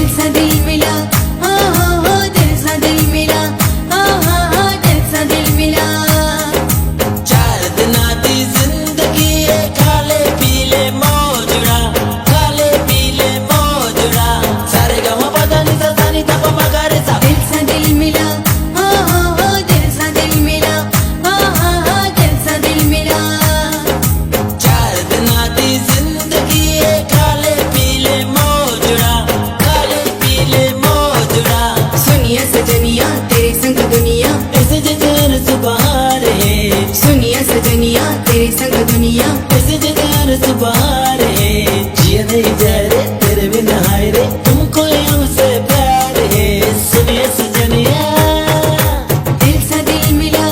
दिल सा दिल मिला, हो दिल सा दिल मिला, हो दिल सा दिल मिला। चार दिना दी जिंदगी है खाले पीले मौजड़ा, खाले पीले मौजड़ा। सारे गाँव पता नहीं सा सानी था पमा करे सा। दिल सा दिल मिला, हो दिल सा दिल मिला, हो दिल सा दिल मिला। चार दिना दी जिंदगी है खाले पीले मौजड़ा, खाले पीले मौजड़ा। सुनिया सजनिया तेरे संग दुनिया, ऐसे जजर सुबहार है। सुनिया सजनिया तेरे संग दुनिया। ऐसे जजर सुबहार है। जिया नहीं जाए रे तेरे बिना हाय रे, तुमको हमसे प्यार है। सुनिए सजनिया दिल सा दिल मिला,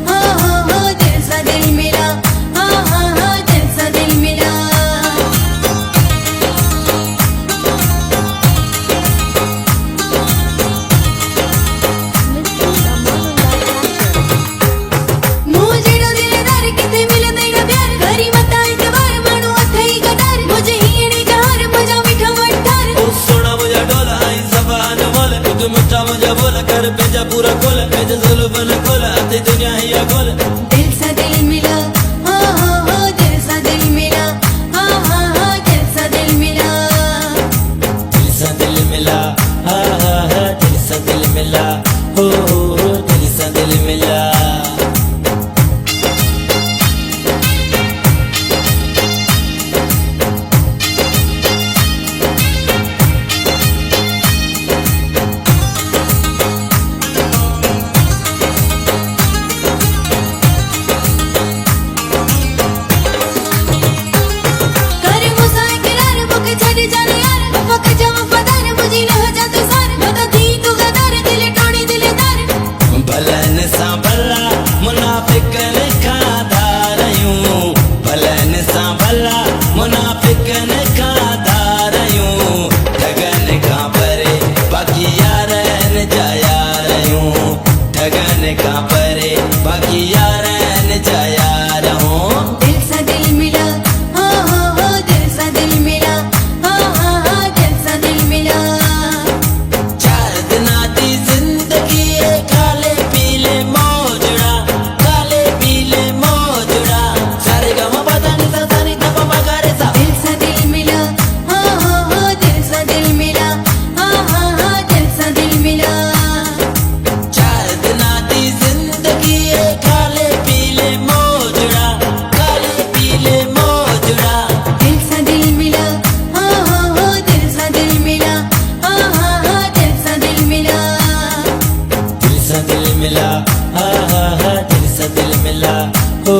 हो दिल सा दिल मिला, हो दिल सा दिल मिला। मुझे दिलदार किथे मिलंदे न प्यार, घरी मता एक बार माणू अथई गदार। मुझे हीणी जहार मजा मीठा मठार। ओ सोना मुझा डोला आई जबान बोल, खुद मिठा मुझा बोल कर भेजा पूरा खोल। भेजा जुल्फन खोल आती दुनिया ही या खोल। दिल सा दिल मिला, हो दिल सा दिल मिला, हो दिल सा दिल मिला। दिल सा दिल मिला, हा हा हा दिल सा दिल मिला, हो दिल सा दिल मिला। करे मुसा इकरार मुके छड़ी जाने यार, वफा के जा वफादार मुझी न हो जा तू सार। बता दी तू गदार दिल टोड़ी दिलदार। भलन सा भला मुनाफिक ने खाधा रयूं, भलन सा भला मुनाफिक ने खाधा रयूं। ठगन का परे बाकी यार न जाया रयूं, ठगन का परे बाकी यार न जाया रहूं। दिल सा दिल मिला, हो दिल सा दिल मिला, हो दिल सा दिल मिला। चार दिना दी जिंदगी है खाले पीले मौजड़ा, खाले पीले मौजड़ा। सारे गाँव पता नहीं सा सानी था पमा करे सा। दिल सा दिल मिला, हो दिल सा दिल मिला, हो दिल सा दिल मिला। चार दिना दी जिंदगी है खाले पीले मौजड़ा, खाले पीले मौजड़ा। दिल सा दिल मिला, हो दिल सा दिल मिला, हो दिल सा दिल मिला। दिल सा दिल मिला, हा हा हा दिल सा दिल मिला, हो